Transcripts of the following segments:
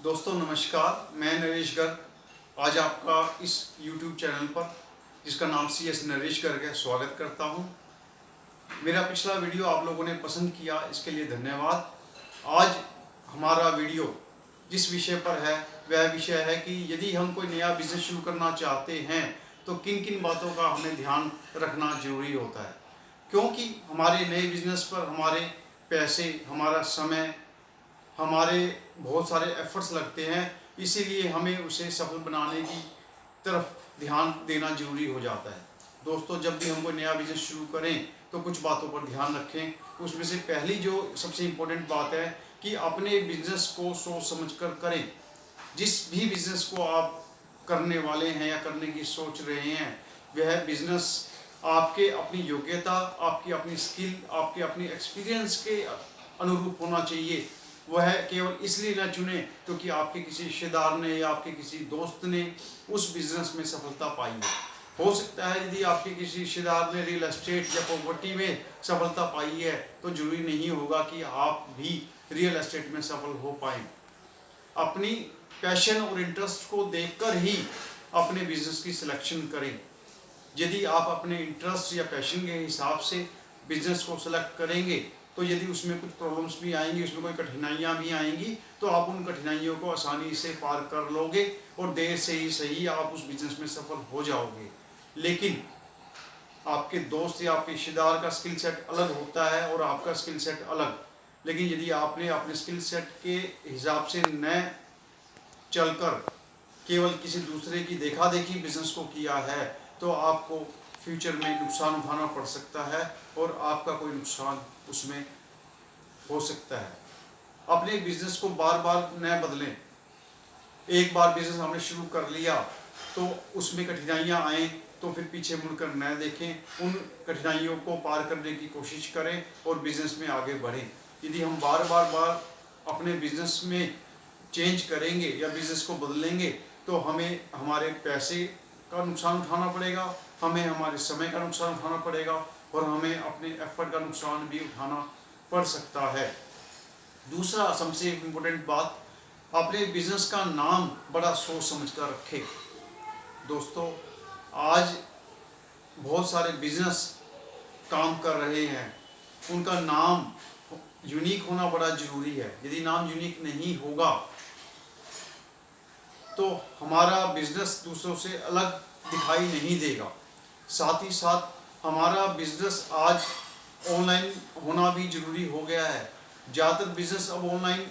दोस्तों नमस्कार, मैं नरेश गर्ग आज आपका इस YouTube चैनल पर जिसका नाम CS नरेश गर्ग है स्वागत करता हूं। मेरा पिछला वीडियो आप लोगों ने पसंद किया, इसके लिए धन्यवाद। आज हमारा वीडियो जिस विषय पर है वह विषय है कि यदि हम कोई नया बिजनेस शुरू करना चाहते हैं तो किन किन बातों का हमें ध्यान रखना जरूरी होता है, क्योंकि हमारे नए बिजनेस पर हमारे पैसे, हमारा समय, हमारे बहुत सारे एफर्ट्स लगते हैं। इसीलिए हमें उसे सफल बनाने की तरफ ध्यान देना जरूरी हो जाता है। दोस्तों, जब भी हम कोई नया बिजनेस शुरू करें तो कुछ बातों पर ध्यान रखें। उसमें से पहली जो सबसे इम्पोर्टेंट बात है कि अपने बिजनेस को सोच समझ कर करें। जिस भी बिजनेस को आप करने वाले हैं या करने की सोच रहे हैं, वह बिजनेस आपके अपनी योग्यता, आपकी अपनी स्किल, आपके अपनी एक्सपीरियंस के अनुरूप होना चाहिए। वह केवल इसलिए ना चुने क्योंकि आपके किसी रिश्तेदार ने या आपके किसी दोस्त ने उस बिज़नेस में सफलता पाई हो सकता है यदि आपके किसी रिश्तेदार ने रियल एस्टेट या प्रॉपर्टी में सफलता पाई है तो जरूरी नहीं होगा कि आप भी रियल एस्टेट में सफल हो पाएँ। अपनी पैशन और इंटरेस्ट को देखकर ही अपने बिजनेस की सिलेक्शन करें। यदि आप अपने इंटरेस्ट या पैशन के हिसाब से बिजनेस को सेलेक्ट करेंगे तो यदि उसमें कुछ प्रॉब्लम्स भी आएंगी, उसमें कोई कठिनाइयाँ भी आएंगी, तो आप उन कठिनाइयों को आसानी से पार कर लोगे और देर से ही सही आप उस बिजनेस में सफल हो जाओगे। लेकिन आपके दोस्त या आपके रिश्तेदार का स्किल सेट अलग होता है और आपका स्किल सेट अलग। लेकिन यदि आपने अपने स्किल सेट के हिसाब से न चलकर केवल किसी दूसरे की देखा देखी बिजनेस को किया है तो आपको फ्यूचर में नुकसान उठाना पड़ सकता है और आपका कोई नुकसान उसमें हो सकता है। अपने बिजनेस को बार बार न बदलें। एक बार बिजनेस हमने शुरू कर लिया तो उसमें कठिनाइयाँ आएँ तो फिर पीछे मुड़कर न देखें, उन कठिनाइयों को पार करने की कोशिश करें और बिजनेस में आगे बढ़ें। यदि हम बार बार अपने बिजनेस में चेंज करेंगे या बिजनेस को बदलेंगे तो हमें हमारे पैसे का नुकसान उठाना पड़ेगा, हमें हमारे समय का नुकसान उठाना पड़ेगा और हमें अपने एफर्ट का नुकसान भी उठाना पड़ सकता है। दूसरा सबसे इम्पोर्टेंट बात, अपने बिजनेस का नाम बड़ा सोच समझ कर रखें। दोस्तों, आज बहुत सारे बिजनेस काम कर रहे हैं, उनका नाम यूनिक होना बड़ा ज़रूरी है। यदि नाम यूनिक नहीं होगा तो हमारा बिजनेस दूसरों से अलग दिखाई नहीं देगा। साथ ही साथ हमारा बिजनेस आज ऑनलाइन होना भी ज़रूरी हो गया है। ज़्यादातर बिजनेस अब ऑनलाइन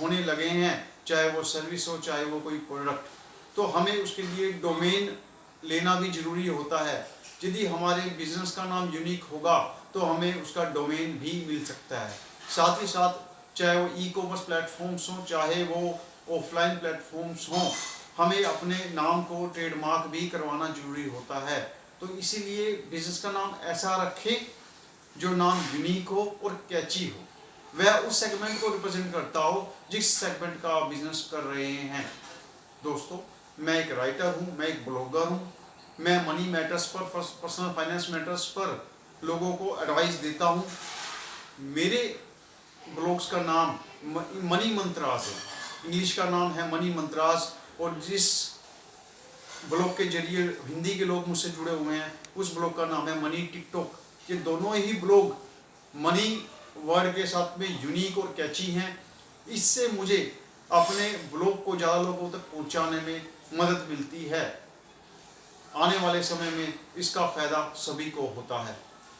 होने लगे हैं, चाहे वो सर्विस हो चाहे वो कोई प्रोडक्ट। तो हमें उसके लिए डोमेन लेना भी ज़रूरी होता है। यदि हमारे बिजनेस का नाम यूनिक होगा तो हमें उसका डोमेन भी मिल सकता है। साथ ही साथ चाहे वो ई-कॉमर्स प्लेटफॉर्म्स हों चाहे वो ऑफलाइन प्लेटफॉर्म्स हों, हमें अपने नाम को ट्रेडमार्क भी करवाना जरूरी होता है। तो इसीलिए बिजनेस का नाम ऐसा रखें जो नाम यूनिक हो और कैची हो, वह उस सेगमेंट को रिप्रेजेंट करता हो जिस सेगमेंट का आप बिजनेस कर रहे हैं। दोस्तों, मैं एक राइटर हूँ, मैं एक ब्लॉगर हूँ, मैं मनी मैटर्स पर, पर्सनल फाइनेंस मैटर्स पर लोगों को एडवाइस देता हूँ। मेरे ब्लॉग्स का नाम मनी मंत्रास है, इंग्लिश का नाम है मनी मंत्रास, और जिस ब्लॉग के जरिए हिंदी के लोग मुझसे जुड़े हुए हैं उस ब्लॉग का नाम है मनी टिकटॉक। ये दोनों ही ब्लॉग मनी वर्ड के साथ में यूनिक और कैची हैं। इससे मुझे अपने ब्लॉग को ज़्यादा लोगों तक पहुंचाने में मदद मिलती है। आने वाले समय में इसका फ़ायदा सभी को होता है।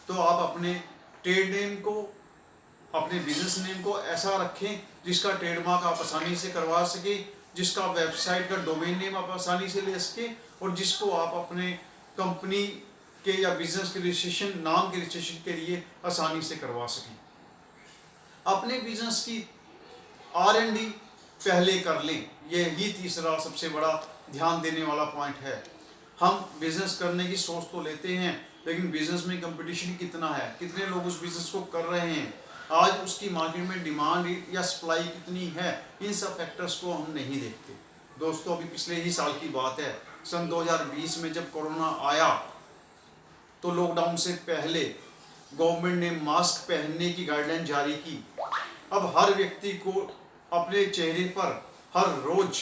तो आप अपने ट्रेड नेम को, अपने बिजनेस नेम को ऐसा रखें जिसका ट्रेडमार्क आप आसानी से करवा सकें, जिसका वेबसाइट का डोमेन नेम आप आसानी से ले सकें और जिसको आप अपने कंपनी के या बिजनेस के रजिस्ट्रेशन, नाम के रजिस्ट्रेशन के लिए आसानी से करवा सकें। अपने बिजनेस की R&D पहले कर लें, यही तीसरा सबसे बड़ा ध्यान देने वाला पॉइंट है। हम बिजनेस करने की सोच तो लेते हैं लेकिन बिजनेस में कंपटीशन कितना है, कितने लोग उस बिजनेस को कर रहे हैं, आज उसकी मार्केट में डिमांड या सप्लाई कितनी है, इन सब फैक्टर्स को हम नहीं देखते। दोस्तों, अभी पिछले ही साल की बात है, सन 2020 में जब कोरोना आया तो लॉकडाउन से पहले गवर्नमेंट ने मास्क पहनने की गाइडलाइन जारी की। अब हर व्यक्ति को अपने चेहरे पर हर रोज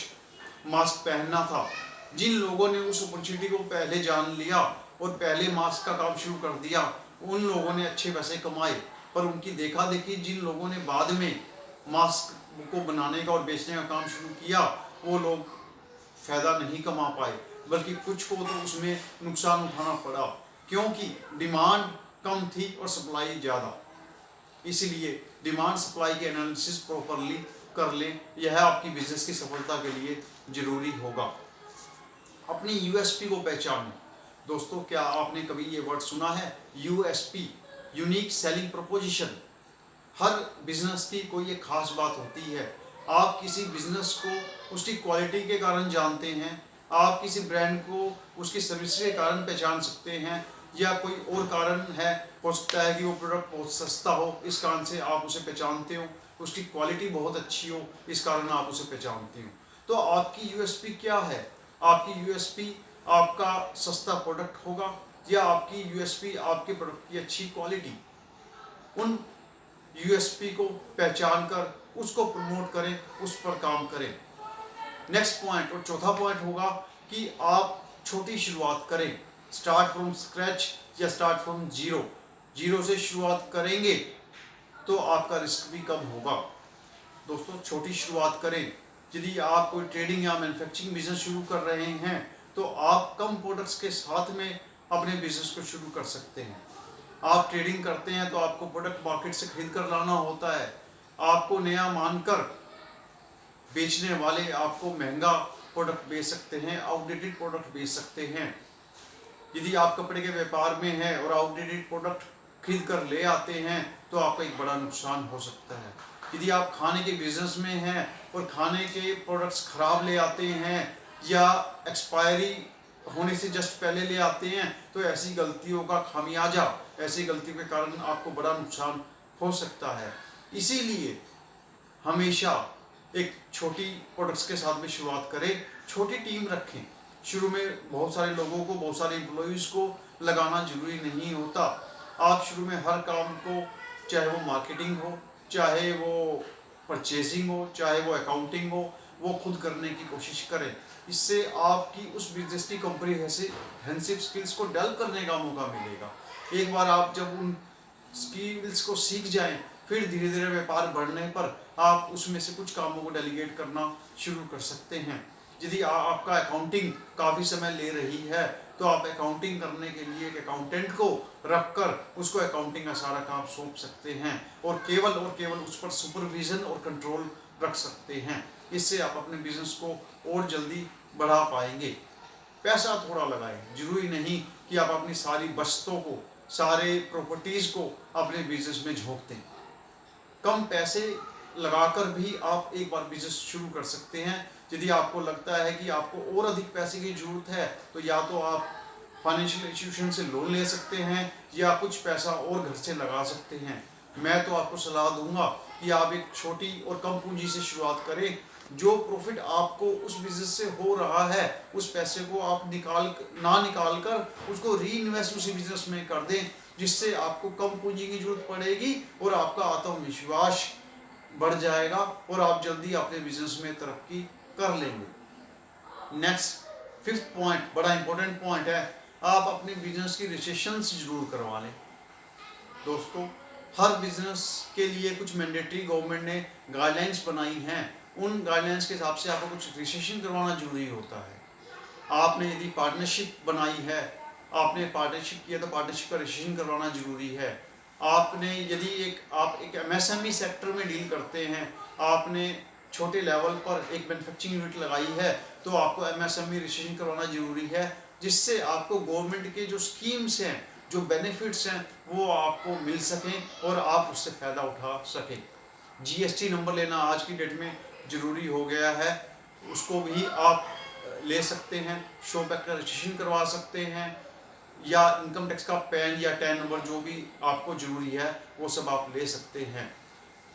मास्क पहनना था। जिन लोगों ने उस अपॉर्चुनिटी को पहले जान लिया और पहले मास्क का काम शुरू कर दिया, उन लोगों ने अच्छे पैसे कमाए। पर उनकी देखा देखी जिन लोगों ने बाद में मास्क को बनाने का और बेचने का काम शुरू किया, वो लोग फ़ायदा नहीं कमा पाए, बल्कि कुछ को तो उसमें नुकसान उठाना पड़ा, क्योंकि डिमांड कम थी और सप्लाई ज़्यादा। इसलिए डिमांड सप्लाई के एनालिसिस प्रॉपरली कर लें, यह आपकी बिजनेस की सफलता के लिए ज़रूरी होगा। अपनी यूएसपी को पहचानें। दोस्तों, क्या आपने कभी ये वर्ड सुना है, यूएसपी, यूनिक सेलिंग प्रोपोजिशन? हर बिजनेस की कोई एक खास बात होती है। आप किसी बिजनेस को उसकी क्वालिटी के कारण जानते हैं, आप किसी ब्रांड को उसकी सर्विस के कारण पहचान सकते हैं, या कोई और कारण है, हो सकता है कि वो प्रोडक्ट बहुत सस्ता हो, इस कारण से आप उसे पहचानते हो, उसकी क्वालिटी बहुत अच्छी हो, इस कारण आप उसे पहचानते हो। तो आपकी यूएसपी क्या है? आपकी यूएसपी आपका सस्ता प्रोडक्ट होगा, या आपकी यूएसपी आपके प्रोडक्ट की अच्छी क्वालिटी? उन यूएसपी को पहचान कर उसको प्रमोट करें, उस पर काम करें। नेक्स्ट पॉइंट और चौथा पॉइंट होगा कि आप छोटी शुरुआत करें। स्टार्ट फ्रॉम स्क्रैच या स्टार्ट फ्रॉम जीरो। जीरो से शुरुआत करेंगे तो आपका रिस्क भी कम होगा। दोस्तों, छोटी शुरुआत करें। यदि आप कोई ट्रेडिंग या मैन्युफैक्चरिंग बिजनेस शुरू कर रहे हैं तो आप कम प्रोडक्ट्स के साथ में अपने बिजनेस को शुरू कर सकते हैं। आप ट्रेडिंग करते हैं तो आपको प्रोडक्ट मार्केट से खरीद कर लाना होता है। आपको नया मानकर बेचने वाले आपको महंगा प्रोडक्ट बेच सकते हैं, आउटडेटेड प्रोडक्ट बेच सकते हैं। यदि आप कपड़े के व्यापार में हैं और आउटडेटेड प्रोडक्ट खरीद कर ले आते हैं तो आपका एक बड़ा नुकसान हो सकता है। यदि आप खाने के बिजनेस में हैं और खाने के प्रोडक्ट्स खराब ले आते हैं या एक्सपायरी होने से जस्ट पहले ले आते हैं तो ऐसी गलतियों का खामियाजा, ऐसी गलतियों के कारण आपको बड़ा नुकसान हो सकता है। इसीलिए हमेशा एक छोटी प्रोडक्ट्स के साथ में शुरुआत करें, छोटी टीम रखें। शुरू में बहुत सारे लोगों को, बहुत सारे एम्प्लॉयज़ को लगाना जरूरी नहीं होता। आप शुरू में हर काम को, चाहे वो मार्केटिंग हो, चाहे वो परचेजिंग हो, चाहे वो अकाउंटिंग हो, वो खुद करने की कोशिश करें। इससे आपकी उस बिजनेस की कॉम्प्रिहेंसिव स्किल्स को डेवलप करने का मौका मिलेगा। एक बार आप जब उन स्किल्स को सीख जाएं, फिर धीरे धीरे व्यापार बढ़ने पर आप उसमें से कुछ कामों को डेलीगेट करना शुरू कर सकते हैं। यदि आपका अकाउंटिंग काफ़ी समय ले रही है तो आप अकाउंटिंग करने के लिए एक अकाउंटेंट को रखकर उसको अकाउंटिंग का सारा काम सौंप सकते हैं और केवल उस पर सुपरविजन और कंट्रोल रख सकते हैं। इससे आप अपने बिजनेस को और जल्दी बढ़ा पाएंगे। पैसा थोड़ा लगाएं, जरूरी नहीं कि आप अपनी सारी बचतों को, सारे प्रॉपर्टीज़ को अपने बिजनेस में झोंक दें। कम पैसे लगाकर भी आप एक बार बिजनेस शुरू कर सकते हैं। यदि आपको लगता है कि आपको और अधिक पैसे की ज़रूरत है तो या तो आप फाइनेंशियल इंस्टीट्यूशन से लोन ले सकते हैं या कुछ पैसा और घर से लगा सकते हैं। मैं तो आपको सलाह दूंगा कि आप एक छोटी और कम पूंजी से शुरुआत करें। जो प्रॉफिट आपको उस बिजनेस से हो रहा है उस पैसे को आप निकाल कर उसको री इन्वेस्ट उसी बिजनेस में कर दें, जिससे आपको कम पूंजी की जरूरत पड़ेगी और आपका आत्मविश्वास बढ़ जाएगा और आप जल्दी अपने बिजनेस में तरक्की कर लेंगे। नेक्स्ट, फिफ्थ पॉइंट बड़ा इंपॉर्टेंट पॉइंट है, आप अपने बिजनेस की रजिस्ट्रेशन जरूर करवा लें। दोस्तों, हर बिजनेस के लिए कुछ मैंडेटरी गवर्नमेंट ने गाइडलाइंस बनाई हैं। उन गाइडलाइंस के हिसाब से आपको कुछ रजिस्ट्रेशन करवाना जरूरी होता है। आपने यदि पार्टनरशिप बनाई है, आपने पार्टनरशिप किया तो पार्टनरशिप का रजिस्ट्रेशन करवाना जरूरी है। आपने यदि आप एक एमएसएमई सेक्टर में डील करते हैं, आपने छोटे लेवल पर एक मैन्युफैक्चरिंग यूनिट लगाई है तो आपको एमएसएमई रजिस्ट्रेशन करवाना जरूरी है, जिससे आपको गवर्नमेंट के जो स्कीम्स हैं, जो बेनिफिट्स हैं, वो आपको मिल सकें और आप उससे फ़ायदा उठा सकें। जीएसटी नंबर लेना आज की डेट में ज़रूरी हो गया है, उसको भी आप ले सकते हैं, शो बैक का रजिस्ट्रेशन करवा सकते हैं, या इनकम टैक्स का पैन या टैन नंबर जो भी आपको ज़रूरी है वो सब आप ले सकते हैं।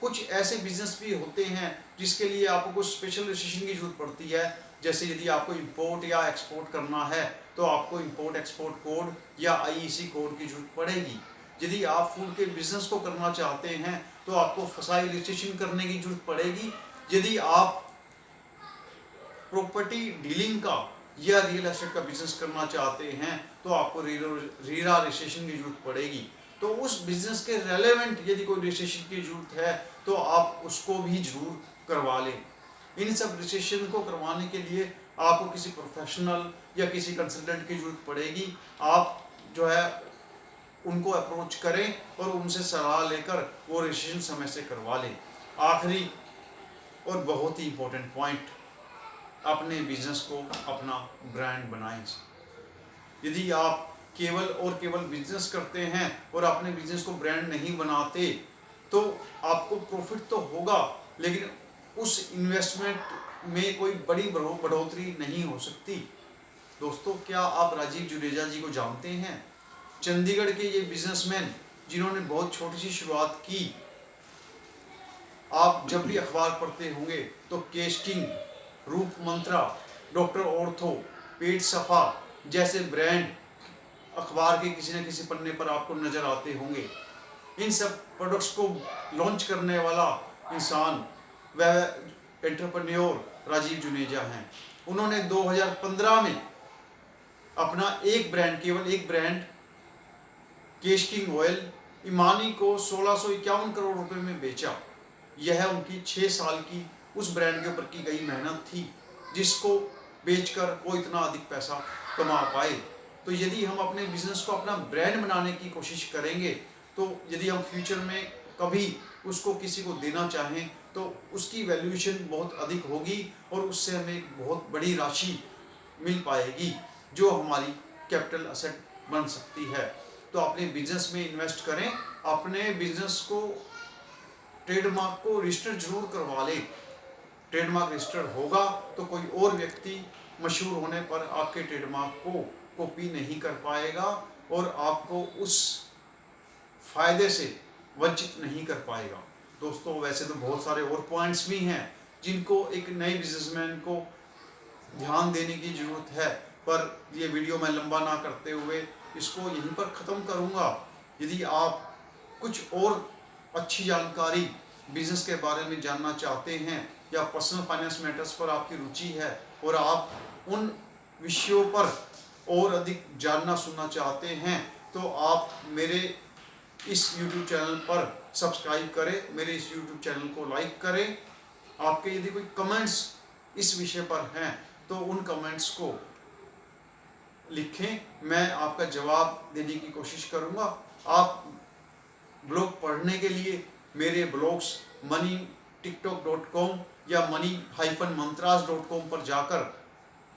कुछ ऐसे बिजनेस भी होते हैं जिसके लिए आपको कुछ स्पेशल रजिस्ट्रेशन की जरूरत पड़ती है। जैसे यदि आपको इंपोर्ट या एक्सपोर्ट करना है तो आपको इंपोर्ट एक्सपोर्ट कोड या आईईसी कोड की जरूरत पड़ेगी। यदि आप फूड के बिजनेस को करना चाहते हैं तो आपको फसाई रजिस्ट्रेशन करने की जरूरत पड़ेगी। यदि आप प्रॉपर्टी डीलिंग का या रियल एस्टेट का बिजनेस करना चाहते हैं तो आपको रीरा रजिस्ट्रेशन की जरूरत पड़ेगी। तो उस बिजनेस के रेलेवेंट यदि कोई रजिस्ट्रेशन की जरूरत है तो आप उसको भी जरूर करवा लें। इन सब रजिस्ट्रेशन को करवाने के लिए आपको किसी प्रोफेशनल या किसी कंसल्टेंट की जरूरत पड़ेगी। आप जो है उनको अप्रोच करें और उनसे सलाह लेकर वो रजिस्ट्रेशन समय से करवा लें। आखिरी और बहुत ही इम्पोर्टेंट पॉइंट, अपने बिजनेस को अपना ब्रांड बनाएं। यदि आप केवल और केवल बिजनेस करते हैं और अपने बिजनेस को ब्रांड नहीं बनाते तो आपको प्रॉफिट तो होगा लेकिन उस इन्वेस्टमेंट में कोई बड़ी बढ़ोतरी नहीं हो सकती। दोस्तों, क्या आप राजीव जुनेजा जी को जानते हैं? चंडीगढ़ के ये बिजनेसमैन जिन्होंने बहुत छोटी सी शुरुआत की। आप जब भी अखबार पढ़ते होंगे तो केश किंग, रूप मंत्रा, डॉक्टर ऑर्थो, पेट सफा जैसे ब्रांड अखबार के किसी न किसी पन्ने पर आपको नजर आते होंगे। इन सब प्रोडक्ट्स को लॉन्च करने वाला इंसान वह एंटरप्रेन्योर राजीव जुनेजा हैं। उन्होंने 2015 में अपना एक ब्रांड, केवल एक ब्रांड केश किंग ऑयल इमानी को 1651 करोड़ रुपए में बेचा। यह उनकी 6 साल की उस ब्रांड के ऊपर की गई मेहनत थी जिसको बेचकर वो इतना अधिक पैसा कमा पाए। तो यदि हम अपने बिजनेस को अपना ब्रांड बनाने की कोशिश करेंगे तो यदि हम फ्यूचर में कभी उसको किसी को देना चाहें तो उसकी वैल्यूएशन बहुत अधिक होगी और उससे हमें एक बहुत बड़ी राशि मिल पाएगी जो हमारी कैपिटल असेट बन सकती है। तो अपने बिजनेस में इन्वेस्ट करें, अपने बिजनेस को ट्रेडमार्क को रजिस्टर जरूर करवा लें। ट्रेडमार्क रजिस्टर होगा तो कोई और व्यक्ति मशहूर होने पर आपके ट्रेडमार्क को कॉपी नहीं कर पाएगा और आपको उस फायदे से वंचित नहीं कर पाएगा। दोस्तों, वैसे तो बहुत सारे और पॉइंट्स भी हैं जिनको एक नए बिजनेसमैन को ध्यान देने की ज़रूरत है, पर ये वीडियो मैं लंबा ना करते हुए इसको यहीं पर ख़त्म करूँगा। यदि आप कुछ और अच्छी जानकारी बिजनेस के बारे में जानना चाहते हैं या पर्सनल फाइनेंस मैटर्स पर आपकी रुचि है और आप उन विषयों पर और अधिक जानना सुनना चाहते हैं तो आप मेरे इस YouTube चैनल पर सब्सक्राइब करें, मेरे इस YouTube चैनल को लाइक करें। आपके यदि कोई कमेंट्स इस विषय पर हैं तो उन कमेंट्स को लिखें, मैं आपका जवाब देने की कोशिश करूँगा। आप ब्लॉग पढ़ने के लिए मेरे ब्लॉग्स moneytiktok.com या money-mantras.com पर जाकर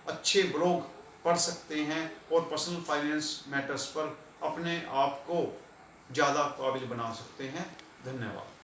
अच्छे ब्लॉग पढ़ सकते हैं और पर्सनल फाइनेंस मैटर्स पर अपने आप को ज़्यादा काबिल बना सकते हैं। धन्यवाद।